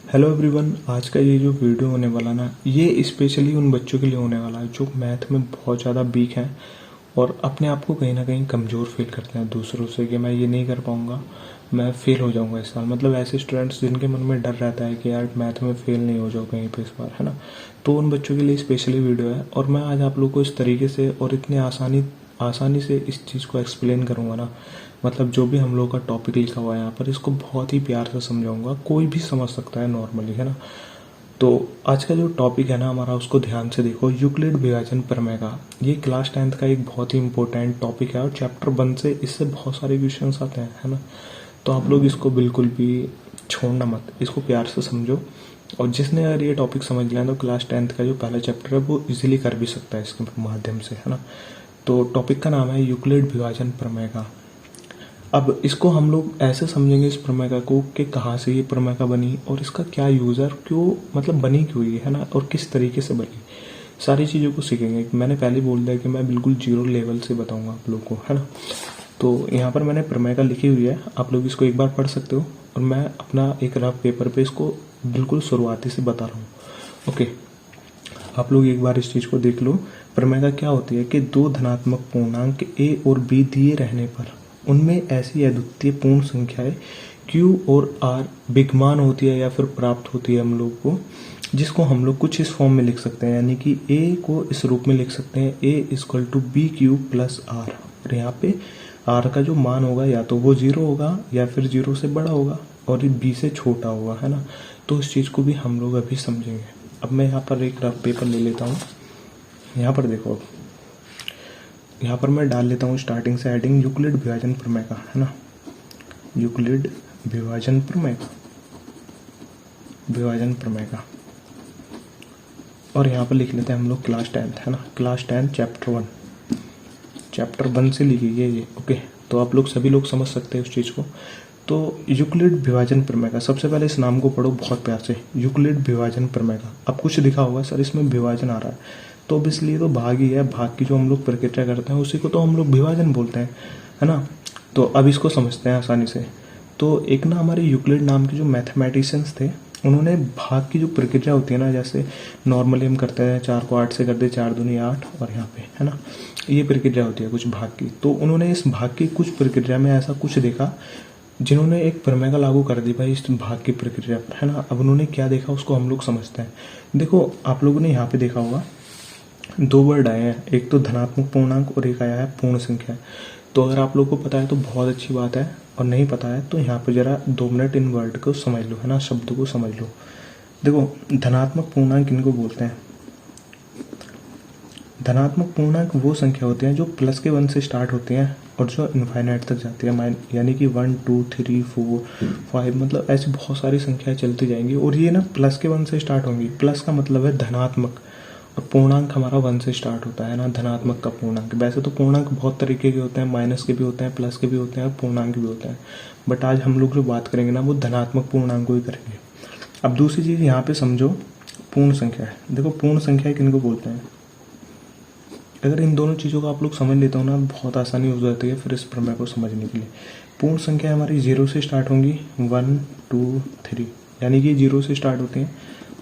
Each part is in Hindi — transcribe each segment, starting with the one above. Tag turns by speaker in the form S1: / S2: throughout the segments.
S1: हेलो एवरीवन, आज का ये जो वीडियो होने वाला ना, ये स्पेशली उन बच्चों के लिए होने वाला है जो मैथ में बहुत ज़्यादा वीक हैं और अपने आप को कहीं ना कहीं कमज़ोर फील करते हैं दूसरों से कि मैं ये नहीं कर पाऊंगा, मैं फेल हो जाऊंगा इस साल। मतलब ऐसे स्टूडेंट्स जिनके मन में डर रहता है कि यार मैथ में फेल नहीं हो जाओ कहीं पे इस बार, है ना। तो उन बच्चों के लिए स्पेशली वीडियो है और मैं आज आप लोग को इस तरीके से और इतने आसानी से इस चीज़ को एक्सप्लेन करूँगा ना। मतलब जो भी हम लोग का टॉपिक लिखा हुआ है यहाँ पर, इसको बहुत ही प्यार से समझाऊंगा, कोई भी समझ सकता है नॉर्मली, है ना। तो आज का जो टॉपिक है ना हमारा, उसको ध्यान से देखो। यूक्लिड विभाजन प्रमेय का ये क्लास 10th का एक बहुत ही इंपॉर्टेंट टॉपिक है और चैप्टर 1 से इससे बहुत सारे क्वेश्चंस आते हैं, है ना। तो आप लोग इसको बिल्कुल भी छोड़ना मत, इसको प्यार से समझो। और जिसने अगर ये टॉपिक समझ लिया तो क्लास 10th का जो पहला चैप्टर है वो इजीली कर भी सकता है इसके माध्यम से, है ना। तो टॉपिक का नाम है यूक्लिड विभाजन प्रमेय का। अब इसको हम लोग ऐसे समझेंगे इस प्रमेय को कि कहाँ से ये प्रमेय बनी और इसका क्या यूज़ है, क्यों मतलब बनी क्यों ये, है ना, और किस तरीके से बनी, सारी चीज़ों को सीखेंगे। मैंने पहले बोल दिया कि मैं बिल्कुल जीरो लेवल से बताऊंगा आप लोग को, है ना। तो यहाँ पर मैंने प्रमेय लिखी हुई है, आप लोग इसको एक बार पढ़ सकते हो और मैं अपना एक रफ पेपर पे इसको बिल्कुल शुरुआती से बता रहा हूँ। ओके, आप लोग एक बार इस चीज़ को देख लो। प्रमेय क्या होती है कि दो धनात्मक पूर्णांक a और b दिए रहने पर उनमें ऐसी अद्वितीय पूर्ण संख्याएं q और r विद्यमान होती है या फिर प्राप्त होती है हम लोग को, जिसको हम लोग कुछ इस फॉर्म में लिख सकते हैं। यानी कि a को इस रूप में लिख सकते हैं, a equal to B Q plus are. और यहाँ पे r का जो मान होगा या तो वो 0 होगा या फिर 0 से बड़ा होगा और ये b से छोटा होगा, है ना। तो इस चीज़ को भी हम लोग अभी समझेंगे। अब मैं यहाँ पर एक रफ पेपर ले लेता हूँ। यहाँ पर देखो, यहाँ पर मैं डाल लेता हूँ स्टार्टिंग से हेडिंग यूक्लिड विभाजन प्रमेय का, है ना। यूक्लिड विभाजन प्रमेय का, विभाजन प्रमेय का। और यहाँ पर लिख लेते हैं हम लोग क्लास 10th, है ना। क्लास 10 चैप्टर 1 से लिखी ये। ओके, तो आप लोग सभी लोग समझ सकते हैं उस चीज़ को। तो यूक्लिड विभाजन प्रमेय का, सबसे पहले इस नाम को पढ़ो बहुत प्यार से, यूक्लिड विभाजन प्रमेय का। अब कुछ लिखा होगा सर इसमें विभाजन आ रहा है, तो अब इसलिए तो भाग ही है, भाग की जो हम लोग प्रक्रिया करते हैं उसी को तो हम लोग विभाजन बोलते हैं, है ना। तो अब इसको समझते हैं आसानी से। तो एक ना हमारे यूक्लिड नाम के जो मैथमेटिशियंस थे, उन्होंने भाग की जो प्रक्रिया होती है ना, जैसे नॉर्मली हम करते हैं 4 को 8 से कर दे, 4 दूनी 8, और यहाँ पे, है ना, ये प्रक्रिया होती है कुछ भाग की। तो उन्होंने इस भाग की कुछ प्रक्रिया में ऐसा कुछ देखा, जिन्होंने एक प्रमेय लागू कर दी भाई इस भाग की प्रक्रिया पर, है ना। अब उन्होंने क्या देखा उसको हम लोग समझते हैं। देखो आप लोगों ने यहाँ पे देखा होगा 2 वर्ड आए हैं, एक तो धनात्मक पूर्णांक और एक आया है पूर्ण संख्या। तो अगर आप लोग को पता है तो बहुत अच्छी बात है, और नहीं पता है तो यहाँ पर जरा 2 मिनट इन वर्ड को समझ लो, है ना, शब्द को समझ लो। देखो, धनात्मक पूर्णांक इनको बोलते हैं। धनात्मक पूर्णांक वो संख्या होते हैं जो प्लस के 1 से स्टार्ट होती हैं और जो इनफाइनाइट तक जाती है, यानी कि 1 2 3 4 5, मतलब ऐसी बहुत सारी संख्याएं चलती जाएंगी और ये ना प्लस के 1 से स्टार्ट होंगी। प्लस का मतलब है धनात्मक, और पूर्णांक हमारा 1 से स्टार्ट होता है ना, धनात्मक का पूर्णांक। वैसे तो पूर्णांक बहुत तरीके के होते हैं, माइनस के भी होते हैं, प्लस के भी होते हैं, पूर्णांक भी होते हैं, बट आज हम लोग जो बात करेंगे ना वो धनात्मक पूर्णांक को ही करेंगे। अब दूसरी चीज़ यहाँ पे समझो, पूर्ण संख्या है। देखो पूर्ण संख्या किनको बोलते हैं, अगर इन दोनों चीज़ों को आप लोग समझ लेते हो ना, बहुत आसानी हो जाती है फिर इस प्रमेय को समझने के लिए। पूर्ण संख्या हमारी 0 से स्टार्ट होंगी, 1 2 3, यानी कि 0 से स्टार्ट होते हैं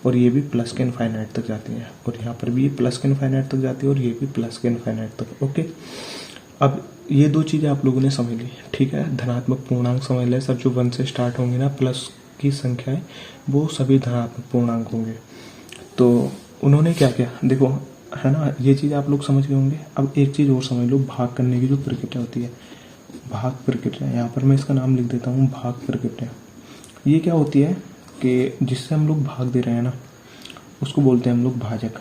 S1: और ये भी प्लस के इनफाइनाइट तक जाती है, और यहाँ पर भी ये प्लस के इनफाइनाइट तक जाती है और ये भी प्लस के इनफाइनाइट तक। ओके, अब ये 2 चीज़ें आप लोगों ने समझ ली, ठीक है। धनात्मक पूर्णांक समझ लिया सर, जो 1 से स्टार्ट होंगे ना प्लस की संख्याएं, वो सभी धनात्मक पूर्णांक होंगे। तो उन्होंने क्या किया, देखो, है ना, ये चीज़ आप लोग समझ गए होंगे। अब एक चीज़ और समझ लो, भाग करने की जो प्रक्रिया होती है, भाग प्रक्रिया, यहाँ पर मैं इसका नाम लिख देता हूँ भाग प्रक्रिया। ये क्या होती है कि जिससे हम लोग भाग दे रहे हैं ना, उसको बोलते हैं हम लोग भाजक,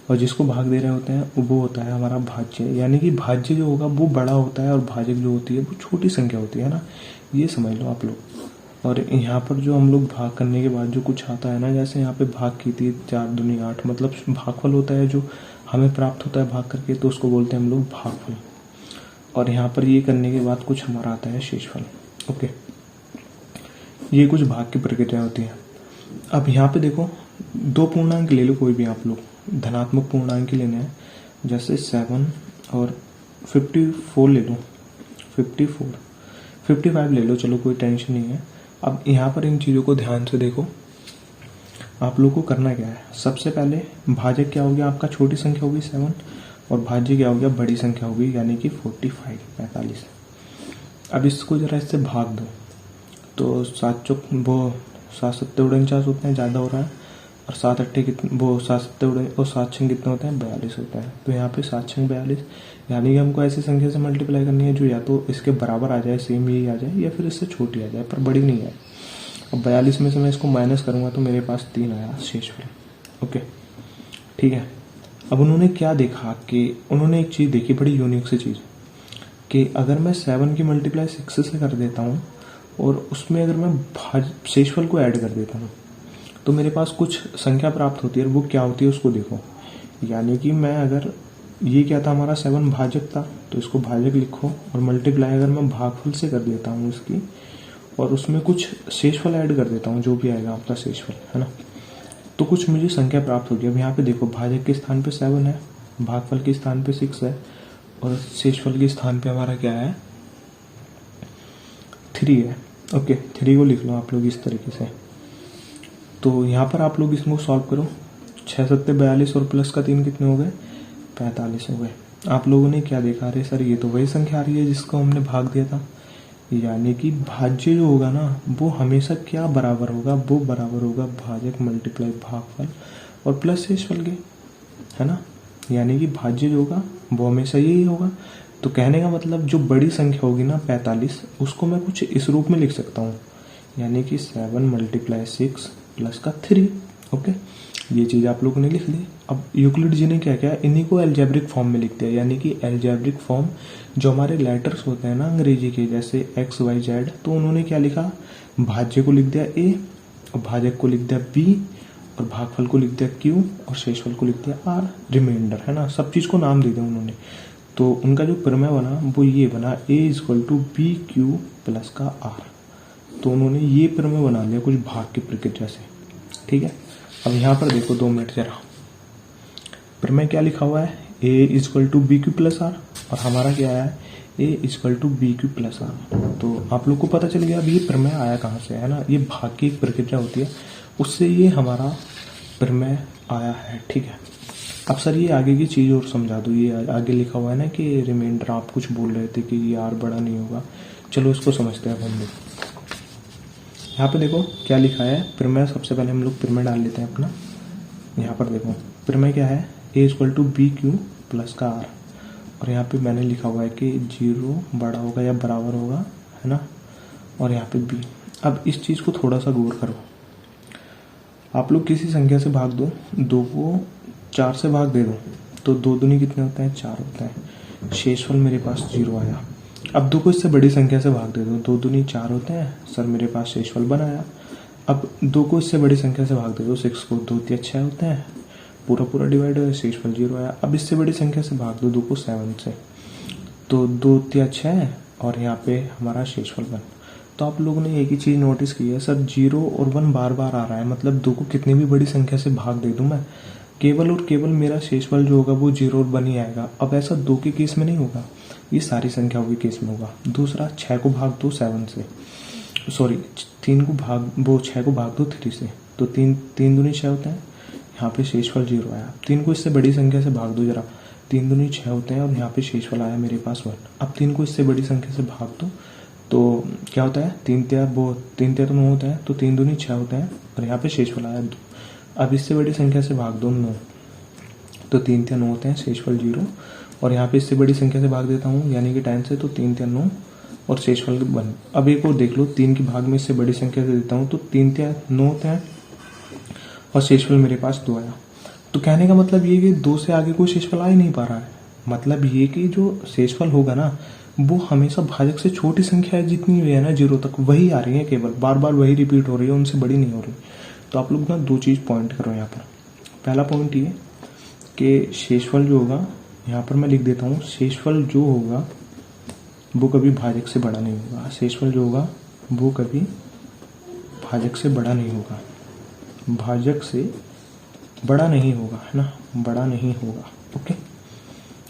S1: और जिसको भाग दे रहे होते हैं वो होता है हमारा भाज्य। यानी कि भाज्य जो होगा वो बड़ा होता है और भाजक जो होती है वो छोटी संख्या होती है ना, ये समझ लो आप लोग। और यहाँ पर जो हम लोग भाग करने के बाद जो कुछ आता है ना, जैसे यहाँ पे भाग की थी 4 दूनी 8, मतलब भागफल होता है जो हमें प्राप्त होता है भाग करके, तो उसको बोलते हैं हम लोग भागफल। और यहाँ पर ये करने के बाद कुछ हमारा आता है शेषफल। ओके, ये कुछ भाग की प्रक्रिया होती है। अब यहाँ पे देखो, 2 पूर्णांक ले लो कोई भी आप लोग, धनात्मक पूर्णांक ही लेने हैं, जैसे 7 और 54 ले लो, 54 55 ले लो, चलो कोई टेंशन नहीं है। अब यहाँ पर इन चीज़ों को ध्यान से देखो। आप लोग को करना क्या है, सबसे पहले भाजक क्या हो गया आपका, छोटी संख्या होगी 7, और भाज्य क्या हो गया, बड़ी संख्या होगी, यानी कि 45। अब इसको जरा इससे भाग दो, तो 7 सत्ते 49 होते हैं, ज़्यादा हो रहा है, और 7 अट्ठे कितने, वो 7 सत्ते और 7 छंग कितने होते हैं, 42 होते हैं। तो यहाँ पे 7 छंग 42, यानी कि हमको ऐसी संख्या से मल्टीप्लाई करनी है जो या तो इसके बराबर आ जाए, सेम यही आ जाए, या फिर इससे छोटी आ जाए पर बड़ी नहीं आए। अब 42 में से मैं इसको माइनस करूँगा तो मेरे पास 3 आया शेषफल। ओके ठीक है। अब उन्होंने क्या देखा कि उन्होंने एक चीज़ देखी, बड़ी यूनिक सी चीज़, कि अगर मैं 7 की मल्टीप्लाई 6 से कर देता हूँ और उसमें अगर मैं शेषफल को ऐड कर देता हूँ तो मेरे पास कुछ संख्या प्राप्त होती है। और वो क्या होती है उसको देखो, यानी कि मैं अगर ये क्या था हमारा 7 भाजक था, तो इसको भाजक लिखो, और मल्टीप्लाई अगर मैं भागफल से कर देता हूँ इसकी, और उसमें कुछ शेषफल ऐड कर देता हूँ, जो भी आएगा आपका शेषफल, है ना, तो कुछ मुझे संख्या प्राप्त होगी। अब यहाँ पे देखो, भाजक के स्थान पे 7 है, भागफल के स्थान पे 6 है, और शेषफल के स्थान पे हमारा क्या है, 3 है। ओके 3 को लिख लो आप लोग इस तरीके से। तो यहाँ पर आप लोग इसको सॉल्व करो, 6 सत्ते 42 और प्लस का 3 कितने हो गए, 45 हो गए। आप लोगों ने क्या देखा, अरे सर ये तो वही संख्या आ रही है जिसको हमने भाग दिया था, यानी कि भाज्य जो होगा ना वो हमेशा क्या बराबर होगा, वो बराबर होगा भाजक मल्टीप्लाई भागफल और प्लस शेषफल के, है ना। यानी कि भाज्य जो होगा वो हमेशा यही होगा। तो कहने का मतलब जो बड़ी संख्या होगी ना 45, उसको मैं कुछ इस रूप में लिख सकता हूँ, यानी कि 7 मल्टीप्लाई 6 प्लस का 3। ओके ये चीज़ आप लोगों ने लिख ली। अब यूक्लिड जी ने क्या किया, इन्हीं को एल्जेब्रिक फॉर्म में लिख दिया, यानी कि एल्जेब्रिक फॉर्म जो हमारे लेटर्स होते हैं ना अंग्रेजी के, जैसे एक्स वाई जेड, तो उन्होंने क्या लिखा, भाज्य को लिख दिया ए, और भाजक को लिख दिया बी, और भागफल को लिख दिया क्यू, और शेषफल को लिख दिया आर, रिमाइंडर, है ना, सब चीज़ को नाम दे दिया उन्होंने। तो उनका जो प्रमेय बना वो ये बना, A equal to B Q plus का आर। तो उन्होंने ये प्रमेय बना लिया कुछ भाग की प्रक्रिया से, ठीक है। अब यहाँ पर देखो 2 मिनट जरा, प्रमेय क्या लिखा हुआ है, A equal to B Q plus are, और हमारा क्या है, A equal to B Q plus R. तो आप लोग को पता चल गया अब ये प्रमेय आया कहाँ से, है ना, ये भाग की एक प्रक्रिया होती है, उससे ये हमारा प्रमेय आया है, ठीक है। अब सर ये आगे की चीज़ और समझा दो, ये आगे लिखा हुआ है ना कि रिमाइंडर, आप कुछ बोल रहे थे कि ये आर बड़ा नहीं होगा, चलो इसको समझते हैं अब हम लोग। यहाँ पे देखो क्या लिखा है प्रमेय, सबसे पहले हम लोग प्रमेय डाल लेते हैं अपना। यहाँ पर देखो प्रमेय क्या है, A equal to B Q plus का आर, और यहाँ पे मैंने लिखा हुआ है कि 0 बड़ा होगा या बराबर होगा, है ना, और यहाँ पे बी। अब इस चीज़ को थोड़ा सा गौर करो, आप लोग किसी संख्या से भाग दो, 2 को 4 से भाग दे दो, तो 2 दूनी कितने होते हैं, 4 होते हैं, शेषफल मेरे पास 0 आया। अब 2 को इससे बड़ी संख्या से भाग दे दो, 2 दूनी 4 होते हैं, सर मेरे पास शेषफल बनाया। अब 2 को इससे बड़ी संख्या से भाग दे दो, 6 को, 2 तिया 6 होते हैं, पूरा पूरा डिवाइड हो, शेषफल 0 आया। अब इससे बड़ी संख्या से भाग दो 2 को 7 से, तो 2 तिया 6, और यहाँ पे हमारा शेषफल 1। तो आप लोगों ने एक ही चीज़ नोटिस की है, सर 0 और 1 बार बार आ रहा है, मतलब 2 को कितनी भी बड़ी संख्या से भाग दे दूं मैं, केवल और केवल मेरा शेषफल जो होगा वो 0 और 1 ही आएगा। अब ऐसा 2 के केस में नहीं होगा, ये सारी संख्याओं के केस में होगा। दूसरा, 6 को भाग दो 7 से, सॉरी 3 को भाग, वो 6 को भाग दो 3 से, तो 3 दूनी 6 होते हैं, यहाँ पे शेषफल 0 आया। 3 को इससे बड़ी संख्या से भाग दो जरा, 3 दूनी 6 होते हैं, और यहाँ पे शेषफल आया मेरे पास 1। अब 3 को इससे बड़ी संख्या से भाग दो, तो क्या होता है, 3 तिया तो 9 होता है, तो 3 दूनी 6 होते हैं, और यहाँ पे शेषफल आया 2। अब इससे बड़ी संख्या से भाग दो 9, तो 3 तिया 9 होते हैं, शेषफल 0, और यहाँ पे इससे बड़ी संख्या से भाग देता हूँ यानी कि 10 से, तो 3 तिया 9 और शेषफल 1। अब एक और देख लो, 3 की भाग में इससे बड़ी संख्या से देता हूँ, तो 3 तिया 9 होते हैं, और शेषफल मेरे पास 2 आया। तो कहने का मतलब ये कि 2 से आगे कोई शेषफल आ ही नहीं पा रहा है, मतलब ये कि जो शेषफल होगा ना वो हमेशा भाजक से छोटी संख्या है जितनी भी है ना 0 तक, वही आ रही है, केवल बार बार वही रिपीट हो रही है, उनसे बड़ी नहीं हो रही। तो आप लोग ना 2 चीज़ पॉइंट करो यहाँ पर। पहला पॉइंट ये कि शेषफल जो होगा, यहाँ पर मैं लिख देता हूँ, शेषफल जो होगा वो कभी भाजक से बड़ा नहीं होगा, शेषफल जो होगा वो कभी भाजक से बड़ा नहीं होगा, भाजक से बड़ा नहीं होगा, है ना, बड़ा नहीं होगा। ओके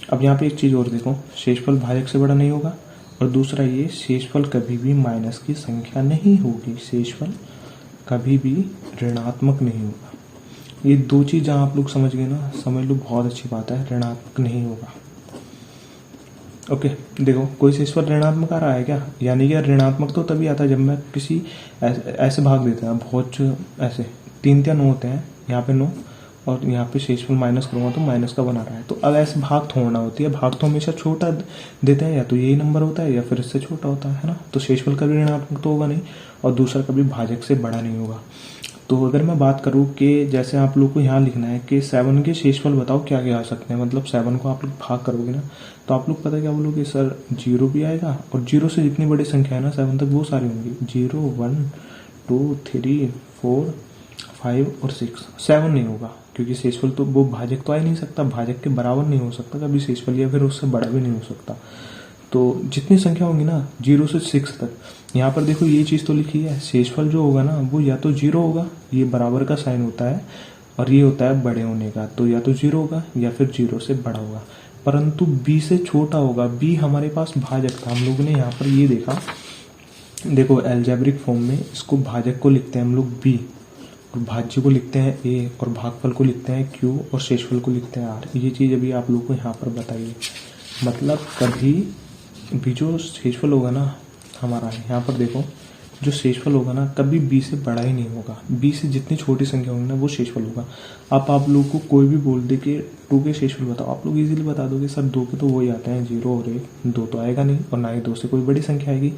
S1: अब यहाँ पे एक चीज़ और देखो, शेषफल भाजक से बड़ा नहीं होगा, और दूसरा ये शेषफल कभी भी माइनस की संख्या नहीं होगी, शेषफल कभी भी ऋणात्मक नहीं होगा। ये दो चीज जहां आप लोग समझ गए ना, समझ लो बहुत अच्छी बात है, ऋणात्मक नहीं होगा। ओके देखो कोई शेषफल ऋणात्मक आ रहा है क्या, यानी कि ऋणात्मक तो तभी आता है जब मैं किसी ऐसे भाग देता है, बहुत ऐसे 3 या 9 होते हैं, यहाँ पे 9 और यहाँ पे शेषफल माइनस करूंगा तो माइनस का बना रहा है। तो अब ऐसे भाग थोड़ना होती है, भाग तो हमेशा छोटा देते हैं, या तो यही नंबर होता है या फिर इससे छोटा होता है ना। तो शेषफल कभी ऋणात्मक तो होगा नहीं, और दूसरा कभी भाजक से बड़ा नहीं होगा। तो अगर मैं बात करूं कि जैसे आप लोग को यहाँ लिखना है कि 7 के शेषफल बताओ क्या क्या आ सकते हैं, मतलब 7 को आप लोग भाग करोगे ना, तो आप लोग पता क्या बोलोगे, सर 0 भी आएगा, और 0 से जितनी बड़ी संख्या है ना 7 तक वो सारी होंगी, 0 1 2 3 4 5 और 6। 7 नहीं होगा क्योंकि शेषफल तो वो भाजक तो आ ही नहीं सकता, भाजक के बराबर नहीं हो सकता कभी शेषफल, या फिर उससे बड़ा भी नहीं हो सकता। तो जितनी संख्या होंगी ना 0 से 6 तक, यहाँ पर देखो ये चीज तो लिखी है, शेषफल जो होगा ना वो या तो 0 होगा, ये बराबर का साइन होता है, और ये होता है बड़े होने का, तो या तो 0 होगा या फिर 0 से बड़ा होगा, परंतु b से छोटा होगा। b हमारे पास भाजक था, हम लोगों ने यहाँ पर ये देखा, देखो एल्जेब्रिक फॉर्म में इसको भाजक को लिखते हैं हम लोग b, और भाज्य को लिखते हैं a, और भागफल को लिखते हैं q, और शेषफल को लिखते हैं r। ये चीज अभी आप लोग को यहाँ पर बताइए, मतलब कभी भी जो शेषफल होगा ना हमारा, यहाँ पर देखो जो शेषफल होगा ना कभी b से बड़ा ही नहीं होगा, b से जितनी छोटी संख्या होगी ना वो शेषफल होगा। आप लोग को कोई भी बोल दे कि 2 के शेषफल बताओ, आप लोग इजीली बता दोगे सर 2 के तो वही आते हैं 0 और 1, 2 तो आएगा नहीं, और ना ही 2 से कोई बड़ी संख्या आएगी,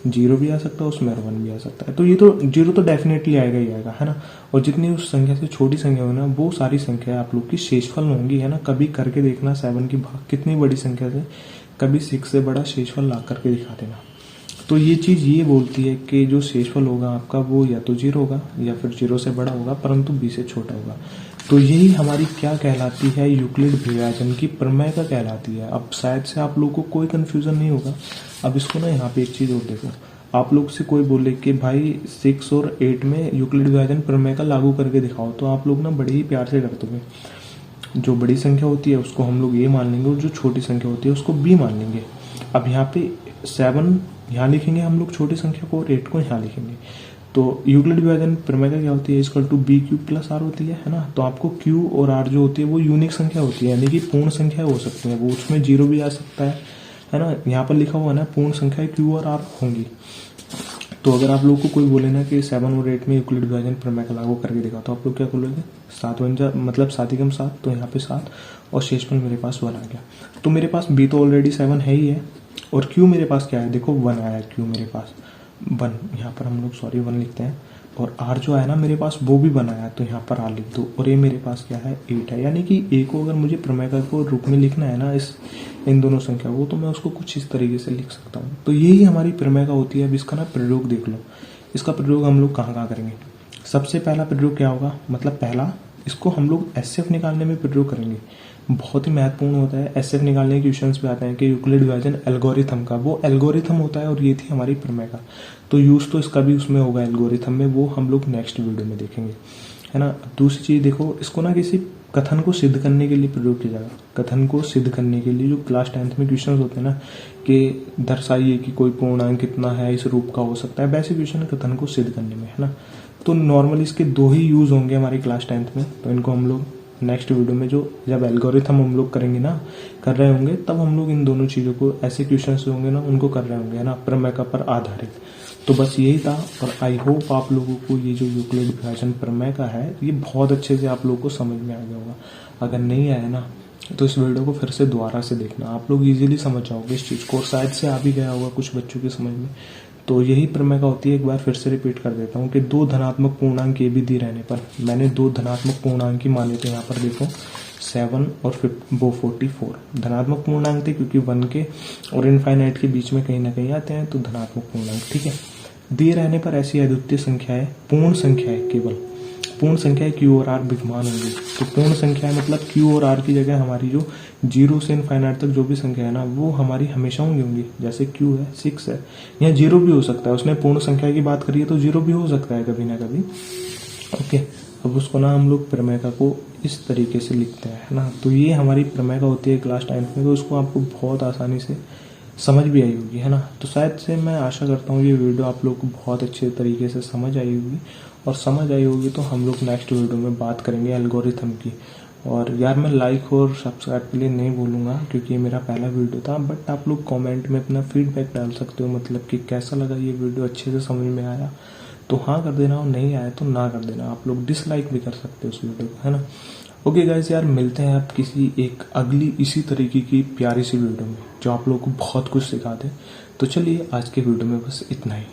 S1: 0 भी आ सकता है उसमें और 1 भी आ सकता है, तो ये तो 0 तो डेफिनेटली आएगा ही आएगा, है ना। और जितनी उस संख्या से छोटी संख्या होगी ना वो सारी संख्या आप लोग की शेषफल होंगी, है ना। कभी करके देखना 7 की भाग कितनी बड़ी संख्या से, कभी 6 से बड़ा शेषफल ला करके दिखा देना। तो ये चीज ये बोलती है कि जो शेषफल होगा आपका वो या तो 0 होगा या फिर 0 से बड़ा होगा, परंतु b से छोटा होगा। तो यही हमारी क्या कहलाती है, यूक्लिड विभाजन की प्रमेय का कहलाती है। अब शायद से आप लोगों को कोई कंफ्यूजन नहीं होगा। अब इसको ना यहाँ पे एक चीज और देखो, आप लोग से कोई बोले कि भाई 6 और 8 में यूक्लिड विभाजन प्रमेय का लागू करके दिखाओ, तो आप लोग ना बड़े ही प्यार से कर दोगे। जो बड़ी संख्या होती है उसको हम लोग a मान लेंगे, और जो छोटी संख्या होती है उसको b मान लेंगे। अब यहाँ पे 7 यहाँ लिखेंगे हम लोग छोटी संख्या को, और 8 को यहाँ लिखेंगे। तो यूक्लिड विभाजन प्रमेय का क्या होती है, equal to b cube plus r होती है ना। तो आपको q और r जो होती है वो यूनिक संख्या होती है, यानी कि पूर्ण संख्या हो सकती है, वो उसमें 0 भी आ सकता है ना। यहाँ पर लिखा हुआ है ना पूर्ण संख्या q और r होंगी। तो अगर आप लोग को कोई बोले ना कि 7 और 8 में यूक्लिड विभाजन प्रमेय का लागू करके दिखा, तो आप लोग क्या बोलोगे, 7 मतलब 7 ही कम 7, तो यहाँ पे 7 और शेषफल मेरे पास 1 आ गया। तो मेरे पास b तो ऑलरेडी 7 है ही है, और q मेरे पास क्या है, देखो 1 आया है q मेरे पास 1, यहाँ पर हम लोग 1 लिखते हैं, और r जो है ना मेरे पास वो भी 1 आया, तो यहाँ पर r लिख दो। और ये मेरे पास क्या है 8 है, यानी कि a को अगर मुझे प्रमेय को रूप में लिखना है ना इन दोनों संख्या को, तो मैं उसको कुछ इस तरीके से लिख सकता हूँ। तो यही हमारी प्रमेय का होती है। अब इसका ना प्रयोग देख लो, इसका प्रयोग हम लोग कहाँ करेंगे। सबसे पहला प्रयोग क्या होगा, मतलब पहला इसको हम लोग एचसीएफ निकालने में प्रयोग करेंगे। बहुत ही महत्वपूर्ण होता है, एचसीएफ निकालने के क्वेश्चंस भी आते हैं कि यूक्लिड विभाजन एल्गोरिथम का, वो एल्गोरिथम होता है, और ये थी हमारी प्रमेय का। तो यूज तो इसका भी उसमें होगा एल्गोरिथम में, वो हम लोग नेक्स्ट वीडियो में देखेंगे, है ना। दूसरी चीज देखो, इसको ना किसी कथन को सिद्ध करने के लिए प्रयोग किया जाएगा। कथन को सिद्ध करने के लिए जो क्लास 10th में क्वेश्चंस होते हैं ना, कि दर्शाइए कि कोई पूर्णांक कितना है इस रूप का हो सकता है, वैसे क्वेश्चन कथन को सिद्ध करने में, है ना। तो नॉर्मली इसके 2 ही यूज होंगे हमारी क्लास 10th में, तो इनको हम लोग नेक्स्ट वीडियो में जो जब एल्गोरिथम हम लोग करेंगे ना, कर रहे होंगे, तब हम लोग इन दोनों चीजों को, ऐसे क्वेश्चंस होंगे ना उनको कर रहे होंगे, है ना, प्रमेय पर आधारित। तो बस यही था, और आई होप आप लोगों को ये जो यूक्लिड विभाजन प्रमेय का है ये बहुत अच्छे से आप लोगों को समझ में आ गया होगा। अगर नहीं आया ना तो इस वीडियो को फिर से दोबारा से देखना, आप लोग इजीली समझ जाओगे इस चीज को, और शायद से आ भी गया होगा कुछ बच्चों की समझ में। तो यही प्रमेय का होती है। एक बार फिर से रिपीट कर देता हूँ कि 2 धनात्मक पूर्णांक ए बी दी रहने पर, मैंने 2 धनात्मक पूर्णांक की माने थे, यहाँ पर देखो 7 और 44 धनात्मक पूर्णांक थे, क्योंकि 1 के और इनफाइनाइट के बीच में कहीं ना कहीं आते हैं, तो धनात्मक पूर्णांक, ठीक है। दिए रहने पर ऐसी अद्वितीय संख्या है, पूर्ण संख्या है, केवल पूर्ण संख्या q और r विद्यमान होंगी। तो पूर्ण संख्या है मतलब q और r की जगह हमारी जो 0 से इनफाइनाइट तक जो भी संख्या है ना, वो हमारी हमेशा होंगी। जैसे q है 6 है, यहाँ 0 भी हो सकता है, उसने पूर्ण संख्या की बात करी है तो 0 भी हो सकता है कभी ना कभी। ओके, अब उसको ना हम लोग प्रमेय को इस तरीके से लिखते हैं, है ना। तो ये हमारी प्रमेय होती है क्लास 10th में, तो उसको आपको बहुत आसानी से समझ भी आई होगी, है ना। तो शायद से मैं आशा करता हूँ ये वीडियो आप लोग को बहुत अच्छे तरीके से समझ आई होगी, और समझ आई होगी तो हम लोग नेक्स्ट वीडियो में बात करेंगे एल्गोरिथम की। और यार मैं लाइक और सब्सक्राइब के लिए नहीं बोलूँगा क्योंकि ये मेरा पहला वीडियो था, बट आप लोग कमेंट में अपना फीडबैक डाल सकते हो, मतलब कि कैसा लगा ये वीडियो, अच्छे से समझ में आया तो हाँ कर देना, और नहीं आया तो ना कर देना। आप लोग डिसलाइक भी कर सकते हो उस वीडियो को, है ना। ओके गाइस, यार मिलते हैं आप किसी एक अगली इसी तरीके की प्यारी सी वीडियो में जो आप लोगों को बहुत कुछ सिखा दे। तो चलिए आज के वीडियो में बस इतना ही।